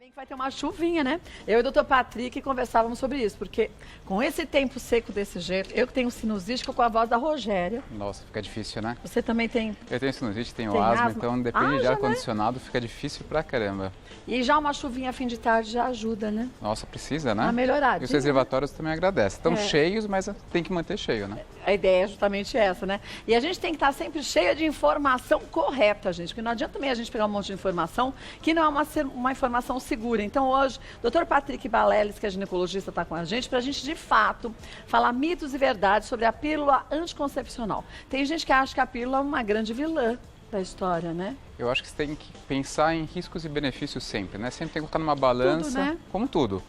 Bem que vai ter uma chuvinha, né? Eu e o doutor Patrick conversávamos sobre isso, porque com esse tempo seco desse jeito, eu que tenho sinusite com a voz da Rogéria. Nossa, fica difícil, né? Você também tem? Eu tenho sinusite, tenho Tem asma, asma? então depende de Haja, ar-condicionado, fica difícil pra caramba. E já uma chuvinha a fim de tarde já ajuda, né? Nossa, precisa, né? A melhorar. E os reservatórios também agradecem. Estão É. cheios, mas tem que manter cheio, né? A ideia é justamente essa, né? E a gente tem que estar sempre cheia de informação correta, gente. Porque não adianta também a gente pegar um monte de informação que não é uma informação segura. Então hoje, o Dr. Patrick Baleles, que é ginecologista, está com a gente, para a gente, de fato, falar mitos e verdades sobre a pílula anticoncepcional. Tem gente que acha que a pílula é uma grande vilã da história, né? Eu acho que você tem que pensar em riscos e benefícios sempre, né? Sempre tem que colocar numa balança, Tudo, né? como tudo.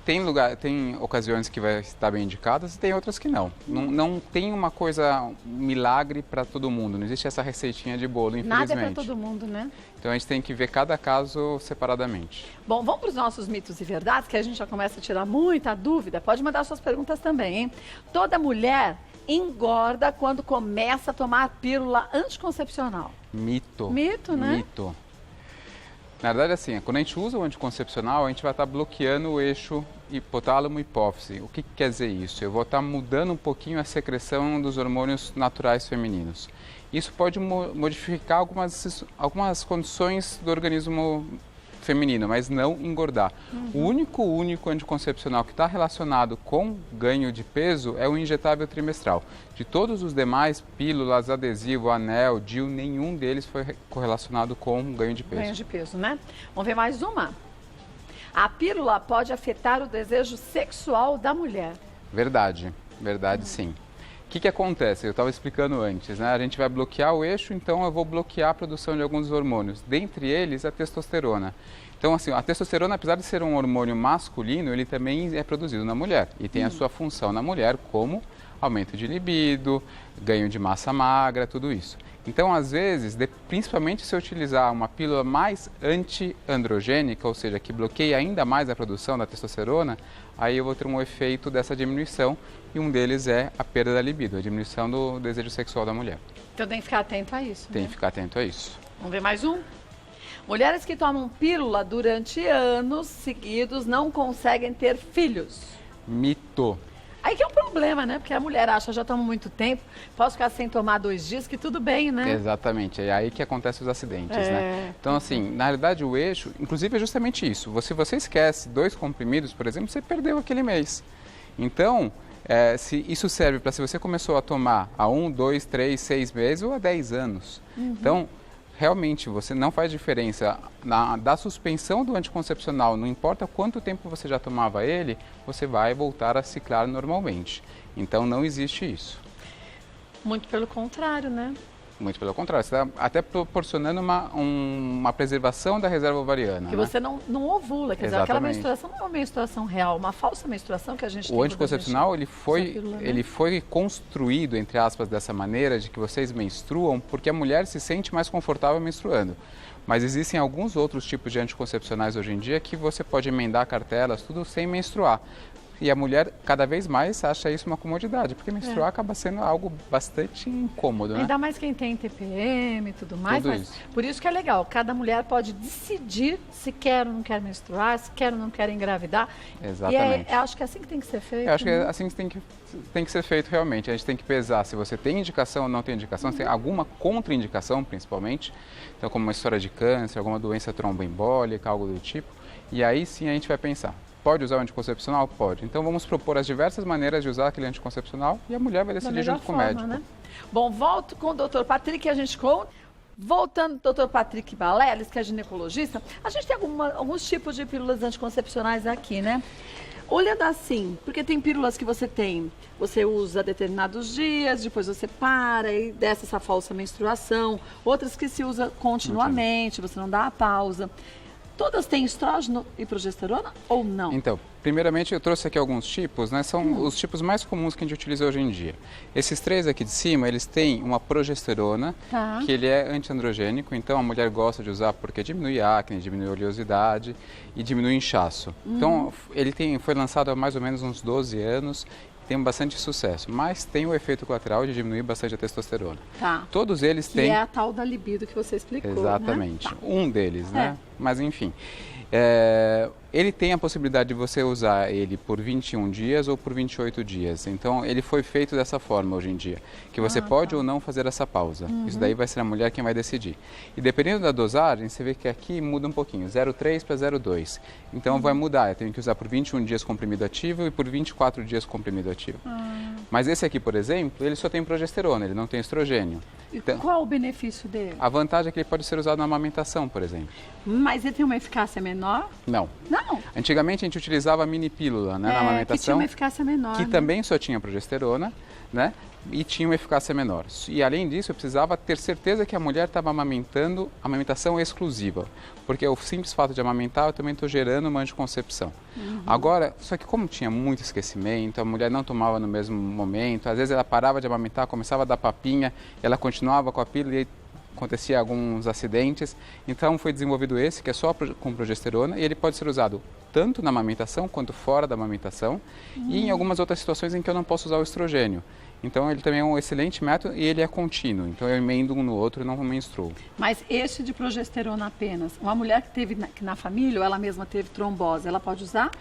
Tem ocasiões que vai estar bem indicadas e tem outras que não. Não tem uma coisa, um milagre para todo mundo. Não existe essa receitinha de bolo, infelizmente. Nada é para todo mundo, né? Então a gente tem que ver cada caso separadamente. Bom, vamos para os nossos mitos e verdades, que a gente já começa a tirar muita dúvida. Pode mandar suas perguntas também, hein? Toda mulher engorda quando começa a tomar a pílula anticoncepcional. Mito. Mito, né? Mito. Na verdade, assim, quando a gente usa o anticoncepcional, a gente vai estar bloqueando o eixo hipotálamo-hipófise. O que quer dizer isso? Eu vou estar mudando um pouquinho a secreção dos hormônios naturais femininos. Isso pode modificar algumas condições do organismo feminino, mas não engordar. O único anticoncepcional que está relacionado com ganho de peso é o injetável trimestral. De todos os demais, pílulas, adesivo, anel, DIU, nenhum deles foi correlacionado com ganho de peso. Ganho de peso, né? Vamos ver mais uma? A pílula pode afetar o desejo sexual da mulher. Verdade, verdade sim. O que acontece? Eu estava explicando antes, né? A gente vai bloquear o eixo, então eu vou bloquear a produção de alguns hormônios, dentre eles a testosterona. Então, assim, a testosterona, apesar de ser um hormônio masculino, ele também é produzido na mulher e tem a sua função na mulher como aumento de libido, ganho de massa magra, tudo isso. Então, às vezes, principalmente se eu utilizar uma pílula mais anti-androgênica, ou seja, que bloqueia ainda mais a produção da testosterona, aí eu vou ter um efeito dessa diminuição e um deles é a perda da libido, a diminuição do desejo sexual da mulher. Então tem que ficar atento a isso, Tem né? que ficar atento a isso. Vamos ver mais um? Mulheres que tomam pílula durante anos seguidos não conseguem ter filhos. Mito. Aí que é um problema, né? Porque a mulher acha, já toma muito tempo, posso ficar sem tomar 2 dias, que tudo bem, né? Exatamente, é aí que acontecem os acidentes, É. né? Então, assim, na realidade o eixo, inclusive é justamente isso. Se você esquece 2 comprimidos, por exemplo, você perdeu aquele mês. Então, se isso serve para se você começou a tomar há 1, 2, 3, 6 meses ou há 10 anos. Então, realmente, você não faz diferença da suspensão do anticoncepcional, não importa quanto tempo você já tomava ele, você vai voltar a ciclar normalmente. Então, não existe isso. Muito pelo contrário, né? Muito pelo contrário, você está até proporcionando uma preservação da reserva ovariana. Que né? você não ovula, quer dizer, aquela Exatamente. menstruação não é uma menstruação real, uma falsa menstruação que a gente tem. O anticoncepcional, quando a gente usa a pílula, né? ele foi construído, entre aspas, dessa maneira, de que vocês menstruam, porque a mulher se sente mais confortável menstruando. Mas existem alguns outros tipos de anticoncepcionais hoje em dia que você pode emendar cartelas, tudo sem menstruar. E a mulher, cada vez mais, acha isso uma comodidade, porque menstruar acaba sendo algo bastante incômodo, né? Ainda mais quem tem TPM e tudo mais. Tudo Mas isso. por isso que é legal, cada mulher pode decidir se quer ou não quer menstruar, se quer ou não quer engravidar. Exatamente. E acho que é assim que tem que ser feito. Eu acho que é né? assim que tem que ser feito realmente. A gente tem que pesar se você tem indicação ou não tem indicação, se tem alguma contraindicação, principalmente. Então, como uma história de câncer, alguma doença tromboembólica, algo do tipo. E aí sim a gente vai pensar. Pode usar o anticoncepcional? Pode. Então vamos propor as diversas maneiras de usar aquele anticoncepcional e a mulher vai decidir junto com o médico. Né? Bom, volto com o Dr. Patrick, a gente voltando, Dr. Patrick Baleles, que é ginecologista, a gente tem alguns tipos de pílulas anticoncepcionais aqui, né? Olhando assim, porque tem pílulas que você usa determinados dias, depois você para e desce essa falsa menstruação, outras que se usa continuamente, você não dá a pausa. Todas têm estrógeno e progesterona ou não? Então, primeiramente eu trouxe aqui alguns tipos, né? São os tipos mais comuns que a gente utiliza hoje em dia. Esses 3 aqui de cima, eles têm uma progesterona, que ele é antiandrogênico, então a mulher gosta de usar porque diminui acne, diminui oleosidade e diminui inchaço. Então, ele foi lançado há mais ou menos uns 12 anos, tem bastante sucesso, mas tem o efeito colateral de diminuir bastante a testosterona. Tá. Todos eles têm... Que é a tal da libido que você explicou, Exatamente. Né? Tá. Um deles, né? Mas enfim. Ele tem a possibilidade de você usar ele por 21 dias ou por 28 dias. Então, ele foi feito dessa forma hoje em dia, que você pode ou não fazer essa pausa. Isso daí vai ser a mulher quem vai decidir. E dependendo da dosagem, você vê que aqui muda um pouquinho, 0,3 para 0,2. Então, vai mudar. Eu tenho que usar por 21 dias comprimido ativo e por 24 dias comprimido ativo. Mas esse aqui, por exemplo, ele só tem progesterona, ele não tem estrogênio. E qual o benefício dele? A vantagem é que ele pode ser usado na amamentação, por exemplo. Mas ele tem uma eficácia menor? Não. Não. Antigamente a gente utilizava a mini pílula, né, na amamentação. Que tinha uma eficácia menor. Que também só tinha progesterona, né? E tinha uma eficácia menor. E além disso, eu precisava ter certeza que a mulher estava amamentando amamentação exclusiva. Porque o simples fato de amamentar, eu também estou gerando uma anticoncepção. Agora, só que como tinha muito esquecimento, a mulher não tomava no mesmo momento, às vezes ela parava de amamentar, começava a dar papinha, ela continuava com a pílula e aí acontecia alguns acidentes. Então foi desenvolvido esse, que é só com progesterona, e ele pode ser usado tanto na amamentação quanto fora da amamentação e em algumas outras situações em que eu não posso usar o estrogênio. Então ele também é um excelente método e ele é contínuo. Então eu emendo um no outro e não menstruo. Mas este de progesterona apenas, uma mulher que teve na família ou ela mesma teve trombose, ela pode usar?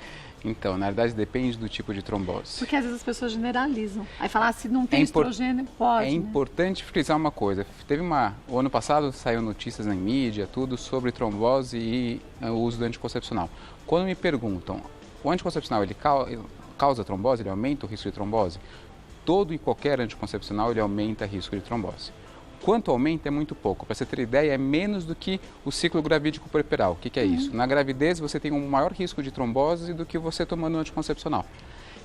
Então, na verdade depende do tipo de trombose. Porque às vezes as pessoas generalizam. Aí falar, se não tem estrogênio, pode, É importante frisar uma coisa. O ano passado saiu notícias na mídia, tudo sobre trombose e o uso do anticoncepcional. Quando me perguntam, o anticoncepcional ele causa trombose, ele aumenta o risco de trombose? Todo e qualquer anticoncepcional ele aumenta o risco de trombose. Quanto aumenta é muito pouco. Para você ter ideia, é menos do que o ciclo gravídico puerperal. O que é isso? Na gravidez você tem um maior risco de trombose do que você tomando um anticoncepcional.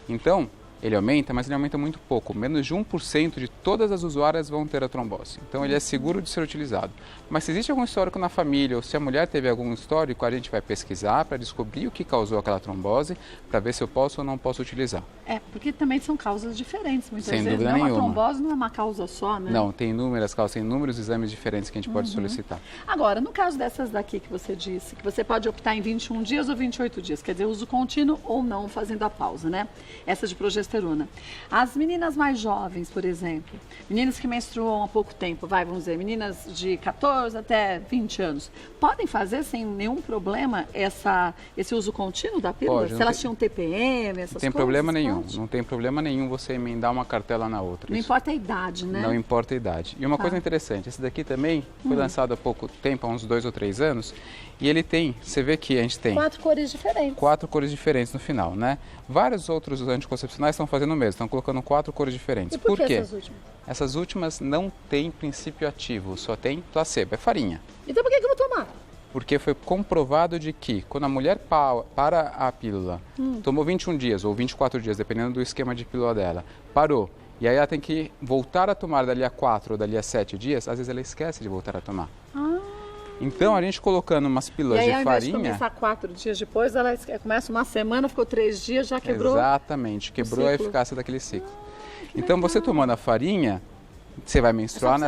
Então, ele aumenta, mas ele aumenta muito pouco. Menos de 1% de todas as usuárias vão ter a trombose. Então, ele é seguro de ser utilizado. Mas se existe algum histórico na família ou se a mulher teve algum histórico, a gente vai pesquisar para descobrir o que causou aquela trombose, para ver se eu posso ou não posso utilizar. Porque também são causas diferentes. Muitas Sem vezes dúvida não, nenhuma. A trombose não é uma causa só, né? Não, tem inúmeras causas, tem inúmeros exames diferentes que a gente pode solicitar. Agora, no caso dessas daqui que você disse, que você pode optar em 21 dias ou 28 dias, quer dizer, uso contínuo ou não, fazendo a pausa, né? Essa de progesterona. As meninas mais jovens, por exemplo, meninas que menstruam há pouco tempo, vamos dizer, meninas de 14 até 20 anos, podem fazer sem nenhum problema esse uso contínuo da pílula? Pode, se elas tinham TPM, essas coisas? Não tem problema nenhum, pode? não tem problema nenhum você emendar uma cartela na outra. Não importa a idade, né? Não importa a idade. E uma coisa interessante, esse daqui também foi lançado há pouco tempo, há uns 2 ou 3 anos, e ele tem, você vê que a gente tem 4 cores diferentes. 4 cores diferentes no final, né? Vários outros anticoncepcionais estão fazendo o mesmo, estão colocando 4 cores diferentes. E por que quê? essas últimas? Essas últimas não têm princípio ativo, só tem placebo, é farinha. Então por que eu vou tomar? Porque foi comprovado de que quando a mulher para a pílula, tomou 21 dias ou 24 dias, dependendo do esquema de pílula dela, parou, e aí ela tem que voltar a tomar dali a 4 ou dali a 7 dias, às vezes ela esquece de voltar a tomar. Então, a gente colocando umas pílulas de farinha... E aí, ao invés de começar 4 dias depois, ela começa uma semana, ficou 3 dias, já quebrou... Exatamente, quebrou a eficácia daquele ciclo. Então, você tomando a farinha, você vai menstruar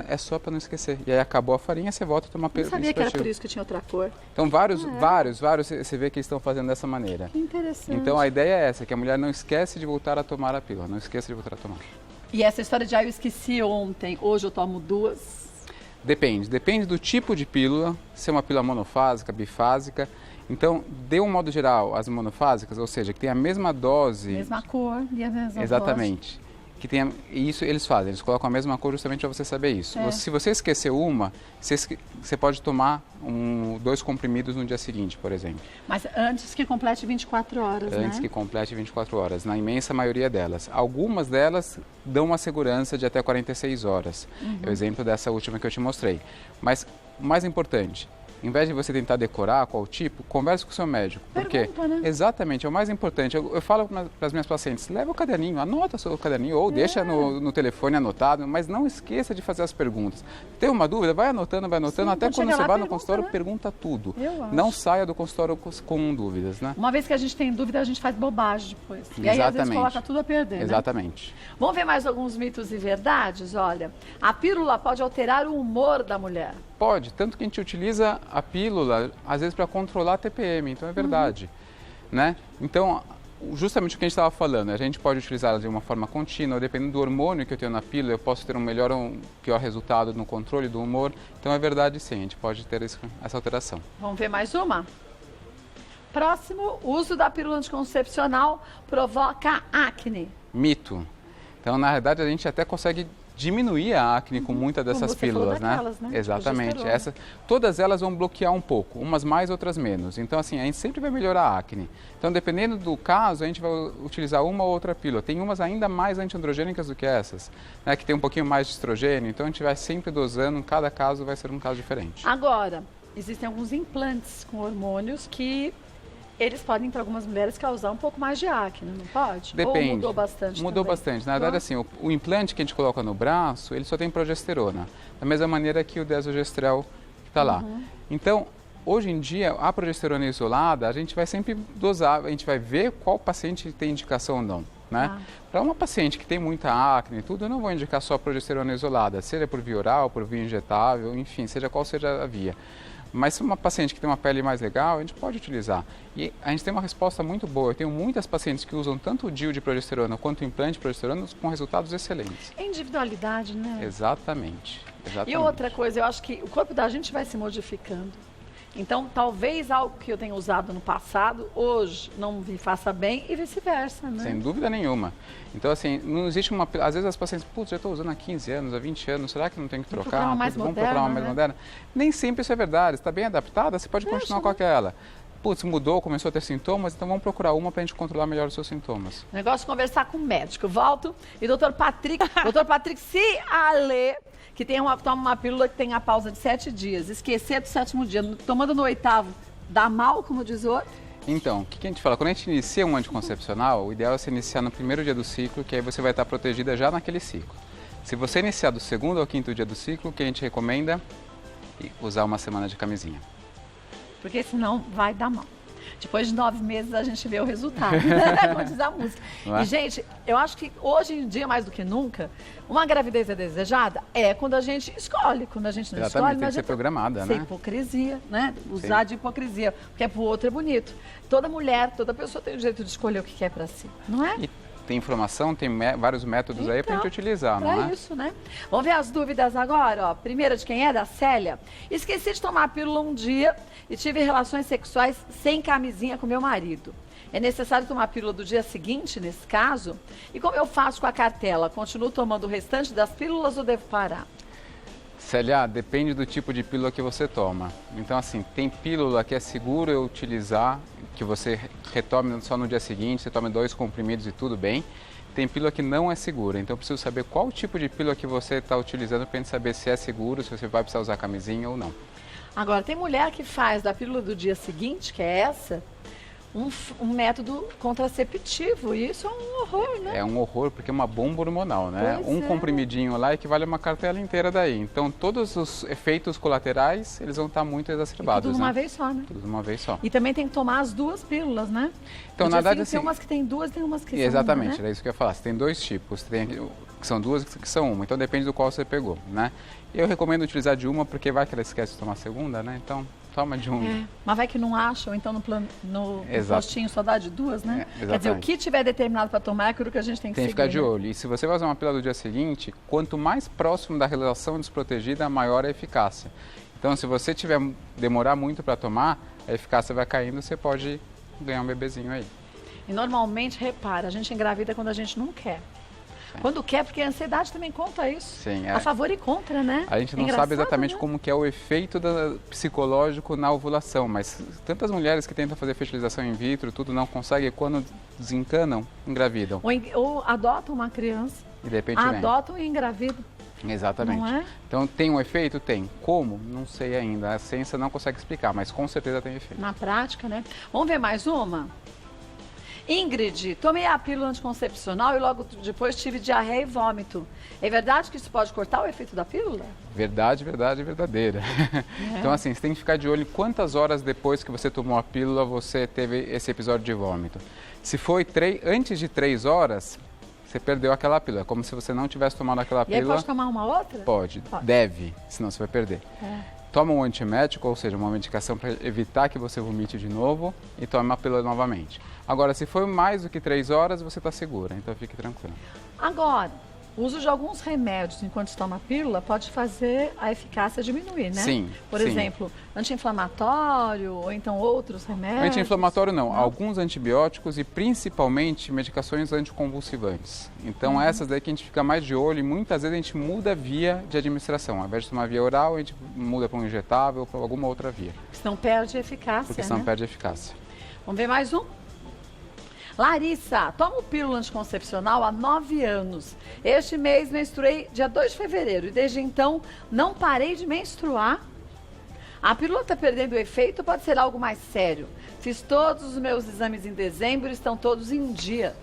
é só para não esquecer. E aí acabou a farinha, você volta a tomar pílula. Eu sabia que era por isso que tinha outra cor. Então, vários, você vê que estão fazendo dessa maneira. Que interessante. Então, a ideia é essa, que a mulher não esquece de voltar a tomar a pílula, não esqueça de voltar a tomar. E essa história de, eu esqueci ontem, hoje eu tomo 2... Depende do tipo de pílula, se é uma pílula monofásica, bifásica. Então, de um modo geral, as monofásicas, ou seja, que tem a mesma dose... Mesma cor e a mesma Exatamente. dose. Isso eles fazem, eles colocam a mesma cor justamente para você saber isso. Se você esqueceu uma, você pode tomar 2 comprimidos no dia seguinte, por exemplo. Mas antes que complete 24 horas, Antes que complete 24 horas, na imensa maioria delas. Algumas delas dão uma segurança de até 46 horas. É o exemplo dessa última que eu te mostrei. Mas o mais importante, em vez de você tentar decorar qual tipo, converse com o seu médico. Porque exatamente, é o mais importante. Eu falo para as minhas pacientes, leva o caderninho, anota o seu caderninho ou deixa no telefone anotado, mas não esqueça de fazer as perguntas. Tem uma dúvida? Vai anotando, Sim, até quando você vai no consultório, né? Pergunta tudo. Eu não acho. saia do consultório com dúvidas, né? Uma vez que a gente tem dúvida, a gente faz bobagem depois. E aí, às vezes, coloca tudo a perder, Exatamente. Né? Vamos ver mais alguns mitos e verdades? Olha, a pílula pode alterar o humor da mulher. Pode, tanto que a gente utiliza a pílula, às vezes, para controlar a TPM, então é verdade. Né? Então, justamente o que a gente estava falando, a gente pode utilizá-la de uma forma contínua, dependendo do hormônio que eu tenho na pílula, eu posso ter um melhor ou um pior resultado no controle do humor. Então é verdade sim, a gente pode ter essa alteração. Vamos ver mais uma? Próximo, o uso da pílula anticoncepcional provoca acne. Mito. Então, na verdade, a gente até consegue diminuir a acne com muitas dessas pílulas, daquelas, né? né? Exatamente. Progesterona. Todas elas vão bloquear um pouco, umas mais, outras menos. Então, assim, a gente sempre vai melhorar a acne. Então, dependendo do caso, a gente vai utilizar uma ou outra pílula. Tem umas ainda mais antiandrogênicas do que essas, né? Que tem um pouquinho mais de estrogênio. Então, a gente vai sempre dosando, cada caso vai ser um caso diferente. Agora, existem alguns implantes com hormônios que eles podem, para algumas mulheres, causar um pouco mais de acne, não pode? Depende. Ou mudou bastante Mudou também? bastante. Na verdade, assim, o implante que a gente coloca no braço, ele só tem progesterona. Da mesma maneira que o desogestrel que está lá. Então, hoje em dia, a progesterona isolada, a gente vai sempre dosar, a gente vai ver qual paciente tem indicação ou não. Né? Para uma paciente que tem muita acne e tudo, eu não vou indicar só a progesterona isolada, seja por via oral, por via injetável, enfim, seja qual seja a via. Mas se uma paciente que tem uma pele mais legal, a gente pode utilizar. E a gente tem uma resposta muito boa. Eu tenho muitas pacientes que usam tanto o DIU de progesterona quanto o implante de progesterona com resultados excelentes. É individualidade, né? Exatamente. E outra coisa, eu acho que o corpo da gente vai se modificando. Então, talvez algo que eu tenha usado no passado, hoje, não me faça bem e vice-versa, né? Sem dúvida nenhuma. Então, assim, não existe uma... Às vezes as pacientes, putz, já estou usando há 15 anos, há 20 anos, será que não tem que trocar? Procurar uma mais Vamos moderna, procurar uma mais né? moderna? Nem sempre isso é verdade. Está bem adaptada, você pode continuar com aquela. Putz, mudou, começou a ter sintomas, então vamos procurar uma para a gente controlar melhor os seus sintomas. Negócio de conversar com o médico. Volto e doutor Patrick, doutor Patrick, se a Lê, que toma uma pílula que tem a pausa de 7 dias, esquecer do 7º dia, tomando no 8º, dá mal, como diz o outro? Então, o que a gente fala? Quando a gente inicia um anticoncepcional, o ideal é você iniciar no 1º dia do ciclo, que aí você vai estar protegida já naquele ciclo. Se você iniciar do 2º ao 5º dia do ciclo, o que a gente recomenda? Usar uma semana de camisinha. Porque senão vai dar mal. Depois de 9 meses a gente vê o resultado, como diz a música. É? E, gente, eu acho que hoje em dia, mais do que nunca, uma gravidez é desejada é quando a gente escolhe. Quando a gente não escolhe, tem que ser programada, né? Sem hipocrisia, né? Usar de hipocrisia, porque pro outro é bonito. Toda mulher, toda pessoa tem o direito de escolher o que quer para si, não é? E tem informação, tem vários métodos aí para a gente utilizar, não é? Isso, né? Vamos ver as dúvidas agora, ó. Primeira de quem é? Da Célia. Esqueci de tomar a pílula um dia e tive relações sexuais sem camisinha com meu marido. É necessário tomar a pílula do dia seguinte, nesse caso? E como eu faço com a cartela? Continuo tomando o restante das pílulas ou devo parar? Célia, depende do tipo de pílula que você toma. Então, assim, tem pílula que é seguro eu utilizar, que você retome só no dia seguinte, você tome 2 comprimidos e tudo bem. Tem pílula que não é segura, então eu preciso saber qual tipo de pílula que você está utilizando para a gente saber se é seguro, se você vai precisar usar camisinha ou não. Agora, tem mulher que faz da pílula do dia seguinte, que é essa, um método contraceptivo, e isso é um horror, né? É um horror, porque é uma bomba hormonal, né? Um comprimidinho lá equivale a uma cartela inteira daí. Então, todos os efeitos colaterais, eles vão estar muito exacerbados, tudo de uma vez só, né? Tudo de uma vez só. E também tem que tomar as 2 pílulas, né? Então, na verdade, assim... Tem umas que tem 2, tem umas que são exatamente, uma, né? era isso que eu ia falar. Você tem 2 tipos, tem que são 2 que são uma, então depende do qual você pegou, né? Eu recomendo utilizar de uma, porque vai que ela esquece de tomar a segunda, né? Então, toma de uma. Mas vai que não acha, ou então no postinho só dá de 2, né? Quer dizer, o que tiver determinado para tomar é aquilo que a gente tem que seguir. Tem que ficar de né? olho. E se você vai usar uma pílula do dia seguinte, quanto mais próximo da relação desprotegida, maior a eficácia. Então, se você demorar muito para tomar, a eficácia vai caindo, você pode ganhar um bebezinho aí. E normalmente, repara, a gente engravida quando a gente não quer. Quando quer, porque a ansiedade também conta isso. Sim, a favor e contra, né? A gente não sabe exatamente como que é o efeito psicológico na ovulação, mas tantas mulheres que tentam fazer fertilização in vitro, tudo não conseguem, quando desencanam, engravidam. Ou adotam uma criança. E de repente adotam e engravidam. Exatamente. Não é? Então, tem um efeito? Tem. Como? Não sei ainda. A ciência não consegue explicar, mas com certeza tem efeito. Na prática, né? Vamos ver mais uma? Ingrid, tomei a pílula anticoncepcional e logo depois tive diarreia e vômito. É verdade que isso pode cortar o efeito da pílula? Verdade, verdade, verdadeira. Então, assim, você tem que ficar de olho em quantas horas depois que você tomou a pílula você teve esse episódio de vômito. Se foi antes de 3 horas, você perdeu aquela pílula. É como se você não tivesse tomado aquela pílula. E aí pode tomar uma outra? Pode. Deve, senão você vai perder. Toma um antiemético, ou seja, uma medicação para evitar que você vomite de novo e tome uma pílula novamente. Agora, se foi mais do que 3 horas, você está segura, então fique tranquilo. Agora, O uso de alguns remédios enquanto se toma a pílula pode fazer a eficácia diminuir, né? Sim. Por sim. exemplo, anti-inflamatório ou então outros remédios. Anti-inflamatório não, alguns antibióticos e principalmente medicações anticonvulsivantes. Então essas daí que a gente fica mais de olho e muitas vezes a gente muda a via de administração. Ao invés de tomar via oral, a gente muda para um injetável ou para alguma outra via. Senão perde a eficácia, Porque senão né? perde a eficácia. Vamos ver mais um? Larissa, tomo pílula anticoncepcional há 9 anos. Este mês menstruei dia 2 de fevereiro e desde então não parei de menstruar. A pílula está perdendo o efeito ou pode ser algo mais sério? Fiz todos os meus exames em dezembro e estão todos em dia.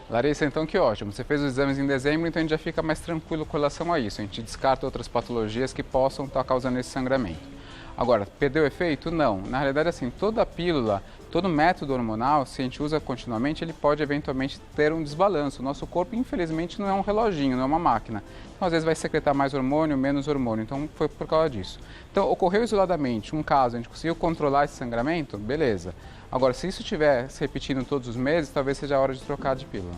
Larissa, então que ótimo. Você fez os exames em dezembro, então a gente já fica mais tranquilo com relação a isso. A gente descarta outras patologias que possam estar causando esse sangramento. Agora, perdeu o efeito? Não. Na realidade, assim, toda pílula, todo método hormonal, se a gente usa continuamente, ele pode eventualmente ter um desbalanço. O nosso corpo, infelizmente, não é um reloginho, não é uma máquina. Então, às vezes, vai secretar mais hormônio, menos hormônio. Então, foi por causa disso. Então, ocorreu isoladamente um caso, a gente conseguiu controlar esse sangramento? Beleza. Agora, se isso estiver se repetindo todos os meses, talvez seja a hora de trocar de pílula.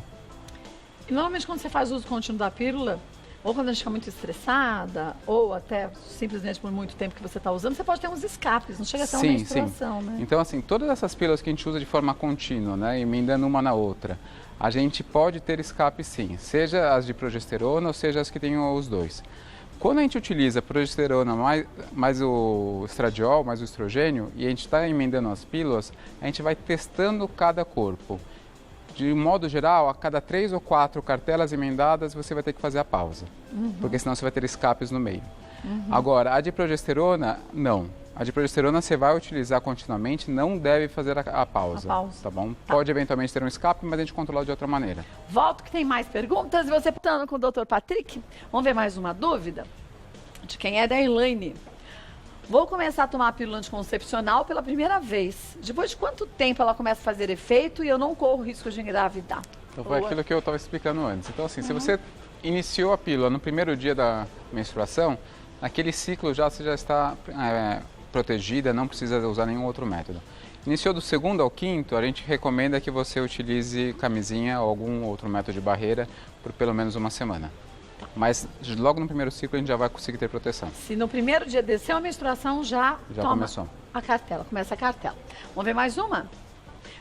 E normalmente quando você faz uso contínuo da pílula, ou quando a gente fica muito estressada, ou até simplesmente por muito tempo que você está usando, você pode ter uns escapes, não chega a ser uma menstruação, né? Então, assim, todas essas pílulas que a gente usa de forma contínua, né, emendando uma na outra, a gente pode ter escape sim, seja as de progesterona ou seja as que tenham os dois. Quando a gente utiliza a progesterona mais o estradiol, mais o estrogênio, e a gente está emendando as pílulas, a gente vai testando cada corpo. De modo geral, a cada 3 ou 4 cartelas emendadas, você vai ter que fazer a pausa, porque senão você vai ter escapes no meio. Agora, a de progesterona, não. A de progesterona você vai utilizar continuamente, não deve fazer a pausa, tá bom? Tá. Pode eventualmente ter um escape, mas a gente controla de outra maneira. Volto que tem mais perguntas e você estando com o Dr. Patrick. Vamos ver mais uma dúvida? De quem é? Da Elaine. Vou começar a tomar a pílula anticoncepcional pela primeira vez. Depois de quanto tempo ela começa a fazer efeito e eu não corro risco de engravidar? Então foi aquilo que eu estava explicando antes. Então assim, se você iniciou a pílula no primeiro dia da menstruação, naquele ciclo você já está protegida, não precisa usar nenhum outro método. Iniciou do segundo ao quinto, a gente recomenda que você utilize camisinha ou algum outro método de barreira por pelo menos uma semana. Mas logo no primeiro ciclo a gente já vai conseguir ter proteção. Se no primeiro dia desceu a menstruação, já toma começou a cartela, começa a cartela. Vamos ver mais uma?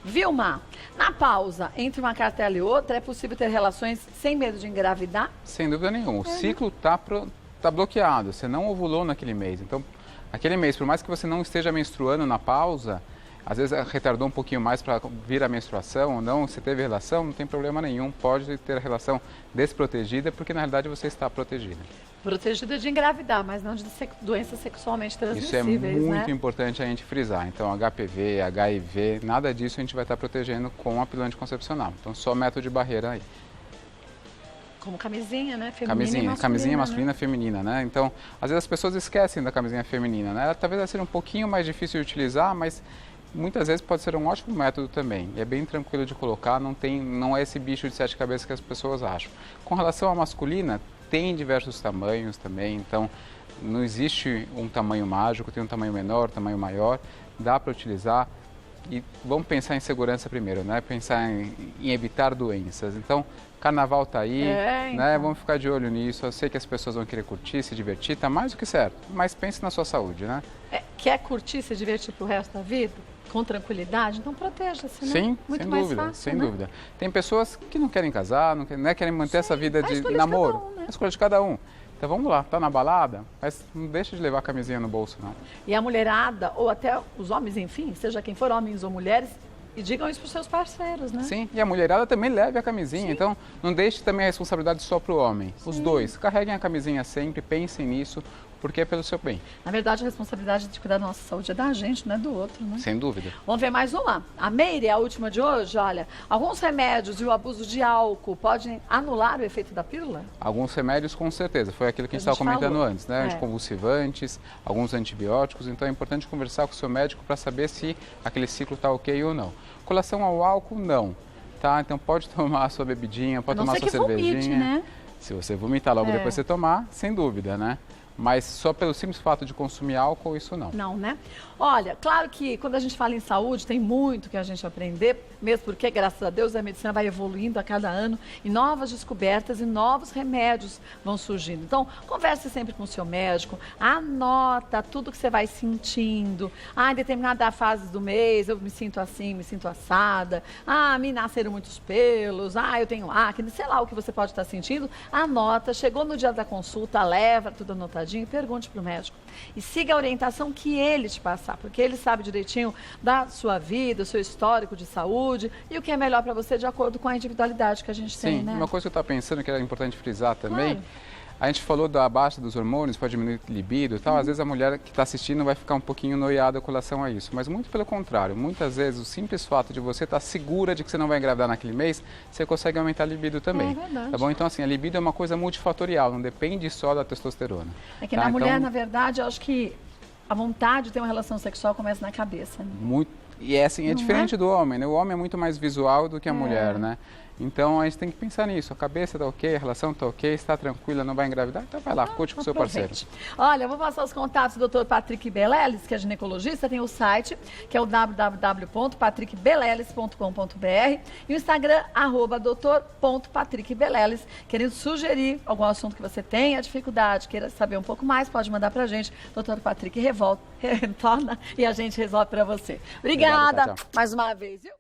Vilma, na pausa entre uma cartela e outra, é possível ter relações sem medo de engravidar? Sem dúvida nenhuma. O ciclo está bloqueado, você não ovulou naquele mês. Então, aquele mês, por mais que você não esteja menstruando na pausa, às vezes retardou um pouquinho mais para vir a menstruação ou não, se teve relação, não tem problema nenhum, pode ter a relação desprotegida, porque na realidade você está protegida. Protegida de engravidar, mas não de doenças sexualmente transmissíveis, Isso é muito né? importante a gente frisar. Então, HPV, HIV, nada disso a gente vai estar protegendo com a pílula anticoncepcional. Então, só método de barreira aí. Como camisinha, né? Feminina Camisinha né? masculina e feminina, né? Então, às vezes as pessoas esquecem da camisinha feminina, né? Ela talvez ela seja um pouquinho mais difícil de utilizar, mas muitas vezes pode ser um ótimo método também. E é bem tranquilo de colocar, não é esse bicho de 7 cabeças que as pessoas acham. Com relação à masculina, tem diversos tamanhos também, então não existe um tamanho mágico, tem um tamanho menor, tamanho maior, dá para utilizar. E vamos pensar em segurança primeiro, né? Pensar em evitar doenças. Então, carnaval tá aí, então. né? Vamos ficar de olho nisso. Eu sei que as pessoas vão querer curtir, se divertir, tá mais do que certo. Mas pense na sua saúde, né? Quer curtir, se divertir pro resto da vida? Com tranquilidade? Então proteja-se, né? Sim, muito sem mais dúvida, fácil, sem né? dúvida. Tem pessoas que não querem casar, querem manter essa vida de namoro. Cada um, né? É a escolha de cada um. Então vamos lá, tá na balada, mas não deixa de levar a camisinha no bolso, não. E a mulherada, ou até os homens, enfim, seja quem for, homens ou mulheres, e digam isso para os seus parceiros, né? Sim, e a mulherada também leve a camisinha, Sim. então não deixe também a responsabilidade só para o homem. Os dois, carreguem a camisinha sempre, pensem nisso, porque é pelo seu bem. Na verdade, a responsabilidade de cuidar da nossa saúde é da gente, não é do outro, né? Sem dúvida. Vamos ver mais uma. A Meire, a última de hoje, olha, alguns remédios e o abuso de álcool podem anular o efeito da pílula? Alguns remédios com certeza, foi aquilo que a gente estava comentando antes, né? Anticonvulsivantes, alguns antibióticos, então é importante conversar com o seu médico para saber se aquele ciclo está ok ou não. Com relação ao álcool, não. Tá? Então pode tomar a sua bebidinha, pode tomar a sua cervejinha. Vomite, né? Se você vomitar logo depois de você tomar, sem dúvida, né? Mas só pelo simples fato de consumir álcool, isso não. Não, né? Olha, claro que quando a gente fala em saúde, tem muito que a gente aprender, mesmo porque, graças a Deus, a medicina vai evoluindo a cada ano e novas descobertas e novos remédios vão surgindo. Então, converse sempre com o seu médico, anota tudo que você vai sentindo. Em determinada fase do mês eu me sinto assim, me sinto assada. Me nasceram muitos pelos. Eu tenho acne, sei lá o que você pode estar sentindo. Anota, chegou no dia da consulta, leva tudo anotadinho e pergunte para o médico. E siga a orientação que ele te passar, porque ele sabe direitinho da sua vida, o seu histórico de saúde e o que é melhor para você de acordo com a individualidade que a gente tem, né? Sim, uma coisa que eu estava pensando que era importante frisar também, Claro. a gente falou da baixa dos hormônios, pode diminuir libido e tal, às vezes a mulher que está assistindo vai ficar um pouquinho noiada com relação a isso, mas muito pelo contrário, muitas vezes o simples fato de você estar segura de que você não vai engravidar naquele mês, você consegue aumentar a libido também. É verdade. Tá bom? Então assim, a libido é uma coisa multifatorial, não depende só da testosterona. É que tá? na mulher, Então, na verdade, eu acho que a vontade de ter uma relação sexual começa na cabeça, né? E é assim, é Não diferente é? do homem, né? O homem é muito mais visual do que a É. mulher, né? Então a gente tem que pensar nisso. A cabeça tá ok, a relação tá ok, está tranquila, não vai engravidar, então vai lá, curte com o seu parceiro. Aproveite. Olha, eu vou passar os contatos do Dr. Patrick Beleles, que é ginecologista, tem o site, que é o www.patrickbeleles.com.br e o Instagram, @doutor.patrickbeleles. Querendo sugerir algum assunto que você tenha dificuldade, queira saber um pouco mais, pode mandar pra gente. Dr. Patrick retorna e a gente resolve pra você. Obrigado, Obrigada tchau, tchau. mais uma vez, viu?